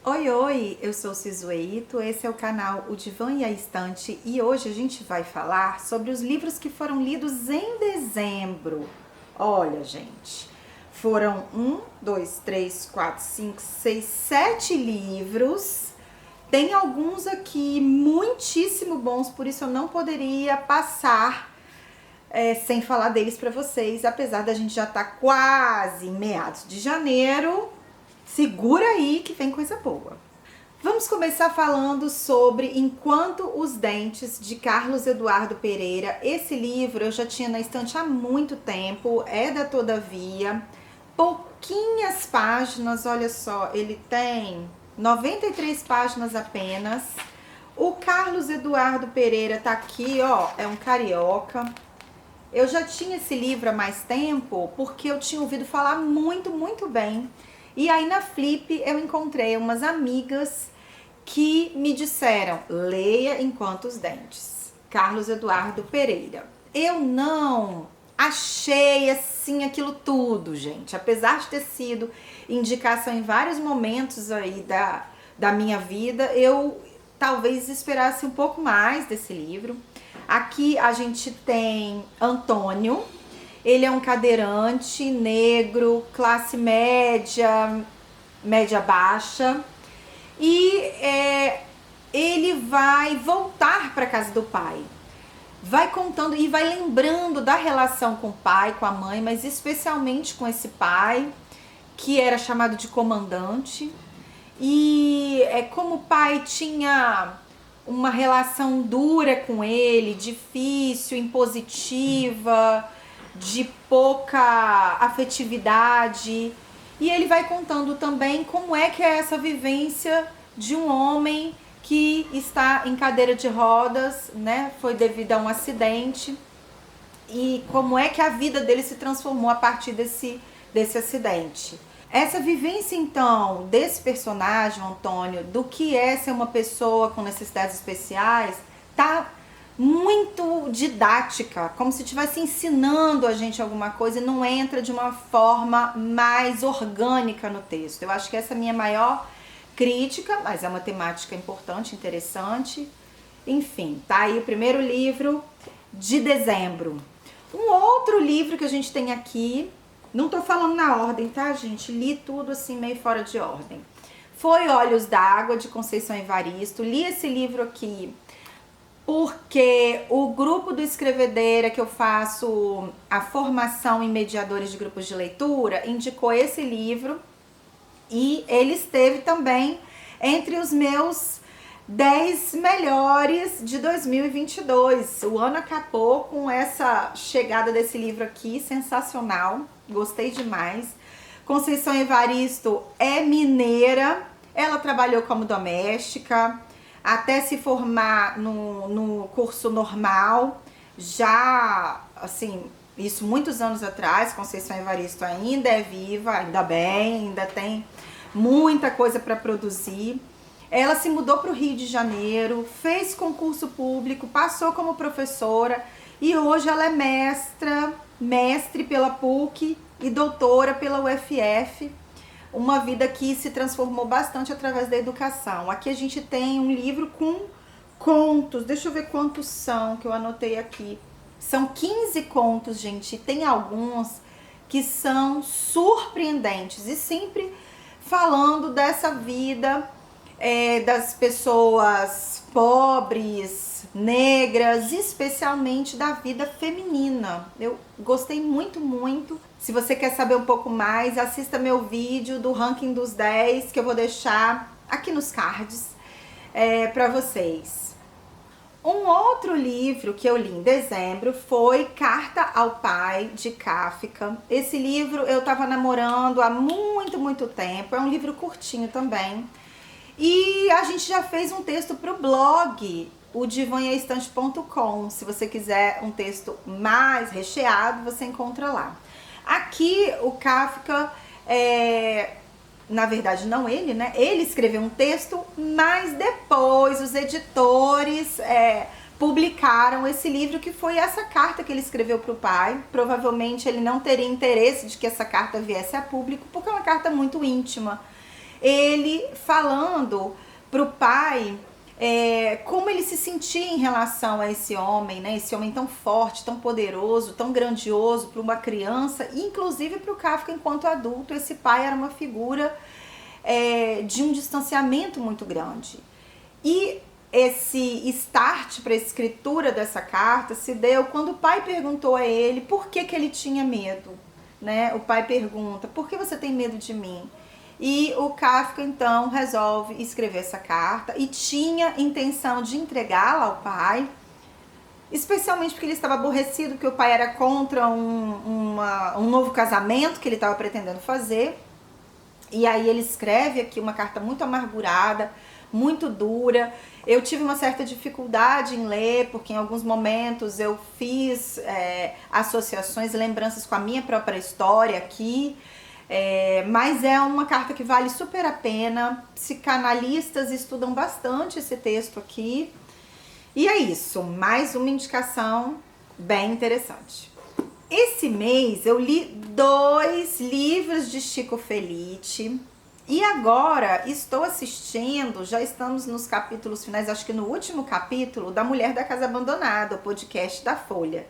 Oi, oi, eu sou Cizueito, esse é o canal O Divã e a Estante e hoje a gente vai falar sobre os livros que foram lidos em dezembro. Olha, gente, foram 7 livros. Tem alguns aqui muitíssimo bons, por isso eu não poderia passar sem falar deles para vocês, apesar da gente já estar quase em meados de janeiro. Segura aí que vem coisa boa. Vamos começar falando sobre Enquanto os Dentes, de Carlos Eduardo Pereira. Esse livro eu já tinha na estante há muito tempo, é da Todavia. Pouquinhas páginas, olha só, ele tem 93 páginas apenas. O Carlos Eduardo Pereira tá aqui, ó, é um carioca. Eu já tinha esse livro há mais tempo porque eu tinha ouvido falar muito bem. E aí na Flip eu encontrei umas amigas que me disseram: leia Enquanto os Dentes, Carlos Eduardo Pereira. Eu não achei assim aquilo tudo, gente. Apesar de ter sido indicação em vários momentos aí da minha vida, eu talvez esperasse um pouco mais desse livro. Aqui a gente tem Antônio. Ele é um cadeirante, negro, classe média, média baixa. E ele vai voltar para casa do pai. Vai contando e vai lembrando da relação com o pai, com a mãe, mas especialmente com esse pai, que era chamado de comandante. E como o pai tinha uma relação dura com ele, difícil, impositiva, de pouca afetividade. E ele vai contando também como é que é essa vivência de um homem que está em cadeira de rodas, né? Foi devido a um acidente. E como é que a vida dele se transformou a partir desse acidente. Essa vivência, então, desse personagem, Antônio, do que é ser uma pessoa com necessidades especiais, tá muito didática, como se estivesse ensinando a gente alguma coisa e não entra de uma forma mais orgânica no texto. Eu acho que essa é a minha maior crítica, mas é uma temática importante, interessante. Enfim, tá aí o primeiro livro de dezembro. Um outro livro que a gente tem aqui, não tô falando na ordem, tá, gente? Li tudo assim meio fora de ordem. Foi Olhos d'Água, de Conceição Evaristo. Li esse livro aqui porque o grupo do Escrevedeira, que eu faço a formação em mediadores de grupos de leitura, indicou esse livro e ele esteve também entre os meus 10 melhores de 2022. O ano acabou com essa chegada desse livro aqui, sensacional, gostei demais. Conceição Evaristo é mineira, ela trabalhou como doméstica, até se formar no curso normal, já, assim, isso muitos anos atrás. Conceição Evaristo ainda é viva, ainda bem, ainda tem muita coisa para produzir. Ela se mudou para o Rio de Janeiro, fez concurso público, passou como professora e hoje ela é mestre pela PUC e doutora pela UFF. Uma vida que se transformou bastante através da educação. Aqui a gente tem um livro com contos, deixa eu ver quantos são, que eu anotei aqui. São 15 contos, gente, e tem alguns que são surpreendentes e sempre falando dessa vida das pessoas pobres, negras, especialmente da vida feminina. Eu gostei muito. Se você quer saber um pouco mais, assista meu vídeo do ranking dos 10, que eu vou deixar aqui nos cards para vocês. Um outro livro que eu li em dezembro foi Carta ao Pai, de Kafka. Esse livro eu estava namorando há muito tempo, é um livro curtinho também. E a gente já fez um texto para o blog, o divãeaestante.com. Se você quiser um texto mais recheado, você encontra lá. Aqui o Kafka, na verdade não ele, né? Ele escreveu um texto, mas depois os editores publicaram esse livro, que foi essa carta que ele escreveu para o pai. Provavelmente ele não teria interesse de que essa carta viesse a público, porque é uma carta muito íntima. ele falando para o pai como ele se sentia em relação a esse homem, né? Esse homem tão forte, tão poderoso, tão grandioso para uma criança, e inclusive para o Kafka enquanto adulto. Esse pai era uma figura de um distanciamento muito grande. E esse start para a escritura dessa carta se deu quando o pai perguntou a ele por que ele tinha medo, né? O pai pergunta: por que você tem medo de mim? E o Kafka então resolve escrever essa carta e tinha intenção de entregá-la ao pai, especialmente porque ele estava aborrecido, porque o pai era contra um novo casamento que ele estava pretendendo fazer. E aí ele escreve aqui uma carta muito amargurada, muito dura. Eu tive uma certa dificuldade em ler, porque em alguns momentos eu fiz associações e lembranças com a minha própria história aqui. Mas é uma carta que vale super a pena. Psicanalistas estudam bastante esse texto aqui. E é isso, mais uma indicação bem interessante. Esse mês eu li 2 livros de Chico Felitti. E agora estou assistindo, já estamos nos capítulos finais, acho que no último capítulo, da Mulher da Casa Abandonada, o podcast da Folha.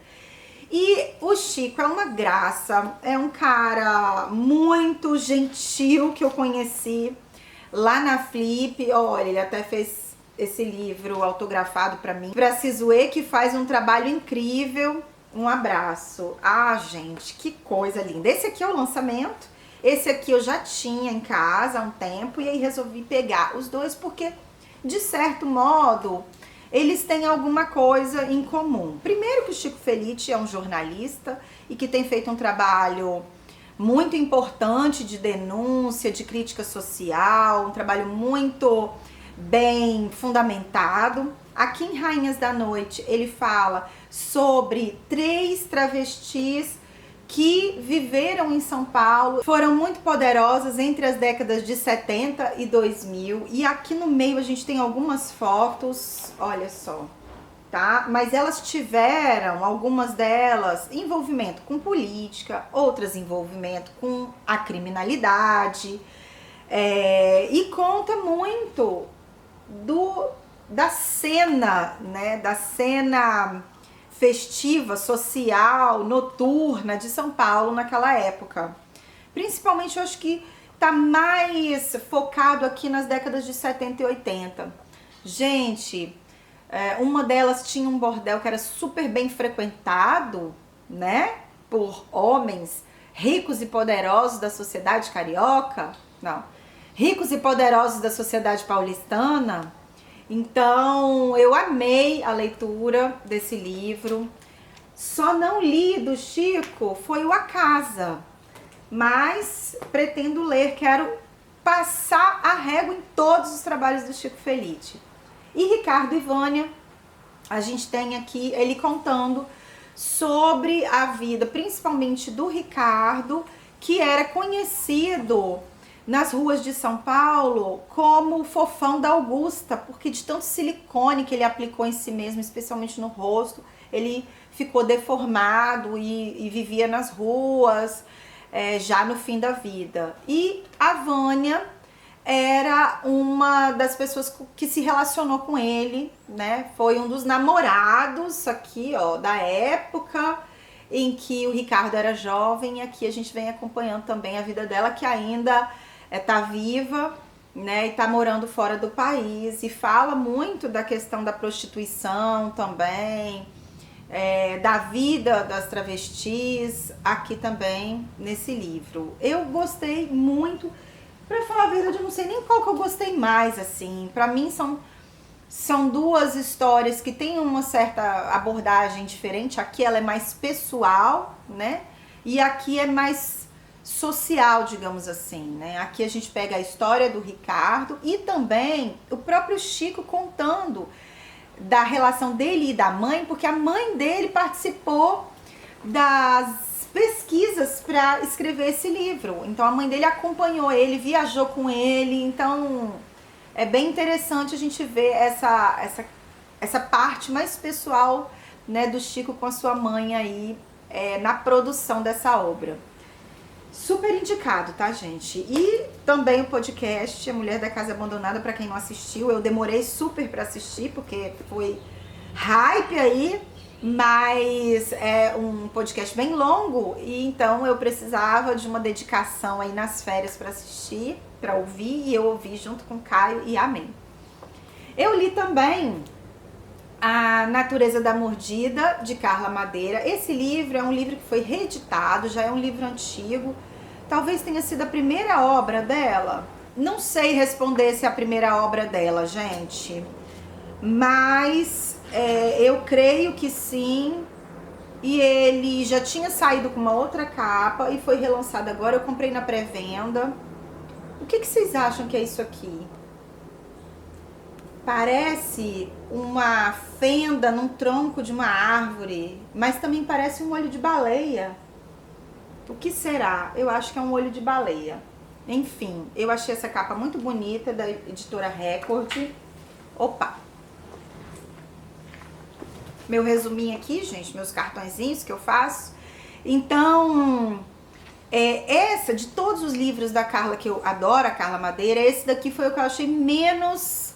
E o Chico é uma graça, é um cara muito gentil que eu conheci lá na Flip. Olha, ele até fez esse livro autografado para mim. Pra Cisue, que faz um trabalho incrível. Um abraço. Ah, gente, que coisa linda. Esse aqui é o lançamento. Esse aqui eu já tinha em casa há um tempo e aí resolvi pegar os 2 porque, de certo modo, eles têm alguma coisa em comum. Primeiro que o Chico Felitti é um jornalista e que tem feito um trabalho muito importante de denúncia, de crítica social, um trabalho muito bem fundamentado. Aqui em Rainhas da Noite ele fala sobre 3 travestis que viveram em São Paulo, foram muito poderosas entre as décadas de 70 e 2000. E aqui no meio a gente tem algumas fotos, olha só, tá? Mas elas tiveram, algumas delas, envolvimento com política, outras envolvimento com a criminalidade. E conta muito da cena, né? Da cena festiva, social, noturna de São Paulo naquela época. Principalmente eu acho que tá mais focado aqui nas décadas de 70 e 80. Gente, uma delas tinha um bordel que era super bem frequentado, né? Por homens ricos e poderosos da sociedade carioca. Não. Ricos e poderosos da sociedade paulistana. Então, eu amei a leitura desse livro. Só não li do Chico foi o A Casa, mas pretendo ler, quero passar a régua em todos os trabalhos do Chico Felitti. E Ricardo e Vânia, a gente tem aqui ele contando sobre a vida, principalmente do Ricardo, que era conhecido nas ruas de São Paulo como o fofão da Augusta, porque de tanto silicone que ele aplicou em si mesmo, especialmente no rosto, ele ficou deformado e vivia nas ruas já no fim da vida. E a Vânia era uma das pessoas que se relacionou com ele, né? Foi um dos namorados aqui, ó, da época em que o Ricardo era jovem. E aqui a gente vem acompanhando também a vida dela, que ainda tá viva, né, e tá morando fora do país, e fala muito da questão da prostituição também, da vida das travestis, aqui também nesse livro. Eu gostei muito, pra falar a verdade, eu não sei nem qual que eu gostei mais, assim. Pra mim são 2 histórias que têm uma certa abordagem diferente. Aqui ela é mais pessoal, né, e aqui é mais social, digamos assim, né? Aqui a gente pega a história do Ricardo e também o próprio Chico contando da relação dele e da mãe, porque a mãe dele participou das pesquisas para escrever esse livro. Então a mãe dele acompanhou ele, viajou com ele. Então é bem interessante a gente ver essa parte mais pessoal, né, do Chico com a sua mãe aí na produção dessa obra. Super indicado, tá, gente? E também o podcast A Mulher da Casa Abandonada, pra quem não assistiu. Eu demorei super pra assistir, porque foi hype aí, mas é um podcast bem longo, e então eu precisava de uma dedicação aí nas férias pra assistir, pra ouvir, e eu ouvi junto com o Caio e amei. Eu li também A Natureza da Mordida, de Carla Madeira. Esse livro é um livro que foi reeditado, já é um livro antigo. Talvez tenha sido a primeira obra dela. Não sei responder se é a primeira obra dela, gente. Mas eu creio que sim. E ele já tinha saído com uma outra capa e foi relançado agora. Eu comprei na pré-venda. O que vocês acham que é isso aqui? Parece uma fenda num tronco de uma árvore, mas também parece um olho de baleia. O que será? Eu acho que é um olho de baleia. Enfim, eu achei essa capa muito bonita, da editora Record. Opa! Meu resuminho aqui, gente, meus cartõezinhos que eu faço. Então, essa, de todos os livros da Carla, que eu adoro, a Carla Madeira, esse daqui foi o que eu achei menos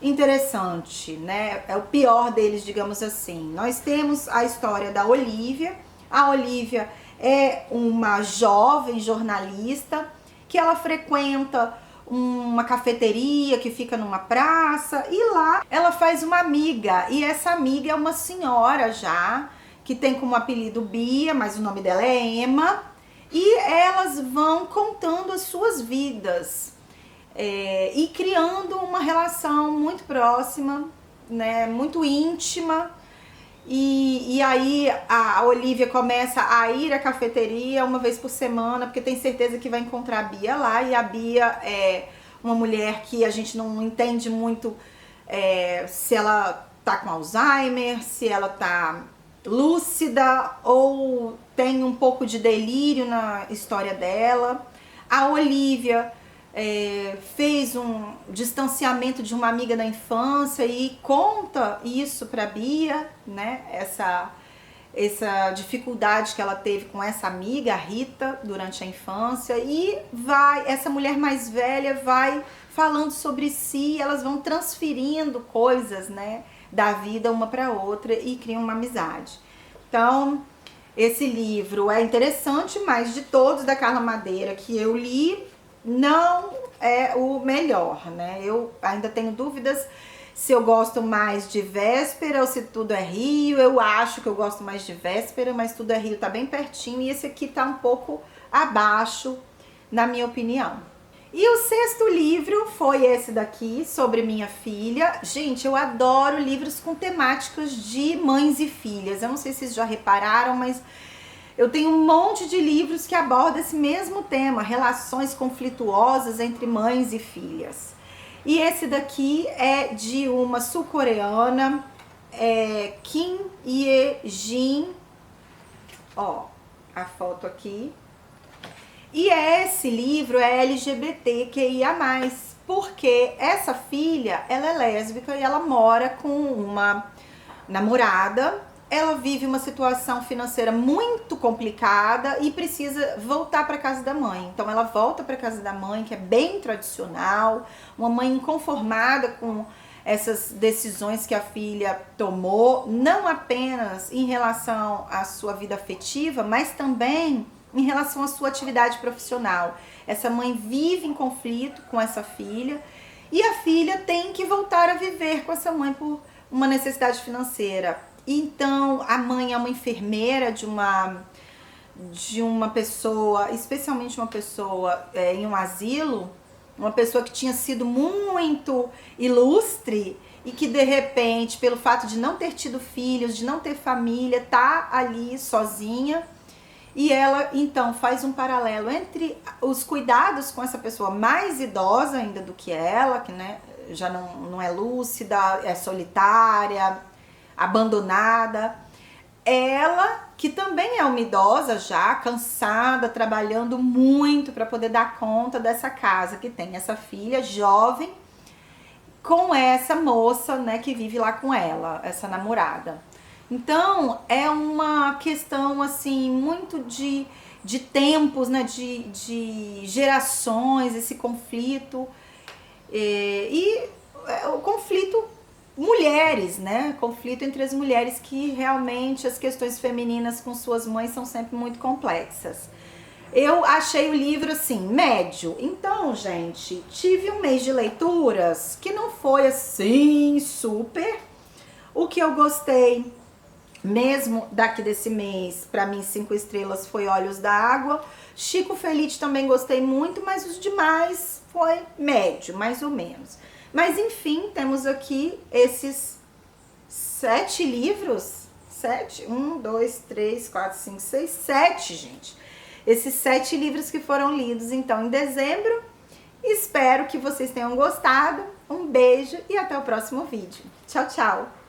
interessante, né? É o pior deles, digamos assim. Nós temos a história da Olivia. A Olivia é uma jovem jornalista que ela frequenta uma cafeteria que fica numa praça, e lá ela faz uma amiga, e essa amiga é uma senhora já, que tem como apelido Bia, mas o nome dela é Emma, e elas vão contando as suas vidas e criando uma relação muito próxima, né, muito íntima. E aí a Olivia começa a ir à cafeteria uma vez por semana, porque tem certeza que vai encontrar a Bia lá. E a Bia é uma mulher que a gente não entende muito se ela tá com Alzheimer, se ela tá lúcida ou tem um pouco de delírio na história dela. A Olivia fez um distanciamento de uma amiga da infância e conta isso para Bia, né? Essa dificuldade que ela teve com essa amiga, a Rita, durante a infância, e essa mulher mais velha vai falando sobre si, elas vão transferindo coisas, né, da vida uma para outra e criam uma amizade. Então, esse livro é interessante, mas de todos da Carla Madeira que eu li, não é o melhor, né? Eu ainda tenho dúvidas se eu gosto mais de Véspera ou se Tudo é Rio. Eu acho que eu gosto mais de Véspera, mas Tudo é Rio tá bem pertinho e esse aqui tá um pouco abaixo, na minha opinião. E o sexto livro foi esse daqui, sobre minha filha. Gente, eu adoro livros com temáticas de mães e filhas. Eu não sei se vocês já repararam, mas eu tenho um monte de livros que abordam esse mesmo tema, relações conflituosas entre mães e filhas. E esse daqui é de uma sul-coreana, Kim Ye-jin, ó, a foto aqui. E esse livro é LGBTQIA+, porque essa filha, ela é lésbica e ela mora com uma namorada. Ela vive uma situação financeira muito complicada e precisa voltar para casa da mãe. Então ela volta para casa da mãe, que é bem tradicional, uma mãe inconformada com essas decisões que a filha tomou, não apenas em relação à sua vida afetiva, mas também em relação à sua atividade profissional. Essa mãe vive em conflito com essa filha e a filha tem que voltar a viver com essa mãe por uma necessidade financeira. Então, a mãe é uma enfermeira de uma pessoa, especialmente uma pessoa em um asilo, uma pessoa que tinha sido muito ilustre e que, de repente, pelo fato de não ter tido filhos, de não ter família, tá ali sozinha. E ela, então, faz um paralelo entre os cuidados com essa pessoa mais idosa ainda do que ela, que, né, já não é lúcida, é solitária, abandonada. Ela, que também é uma idosa já, cansada, trabalhando muito para poder dar conta dessa casa, que tem essa filha jovem com essa moça, né, que vive lá com ela, essa namorada. Então, é uma questão, assim, muito de de tempos, né, de gerações, esse conflito. E o conflito mulheres, né? Conflito entre as mulheres, que realmente as questões femininas com suas mães são sempre muito complexas. Eu achei o livro assim, médio. Então, gente, tive um mês de leituras que não foi assim super. O que eu gostei mesmo daqui desse mês, pra mim 5 estrelas, foi Olhos da Água. Chico Felice também gostei muito, mas os demais foi médio, mais ou menos. Mas enfim, temos aqui esses 7 livros. 7, 1, 2, 3, 4, 5, 6, 7, gente. Esses 7 livros que foram lidos então em dezembro. Espero que vocês tenham gostado. Um beijo e até o próximo vídeo. Tchau, tchau!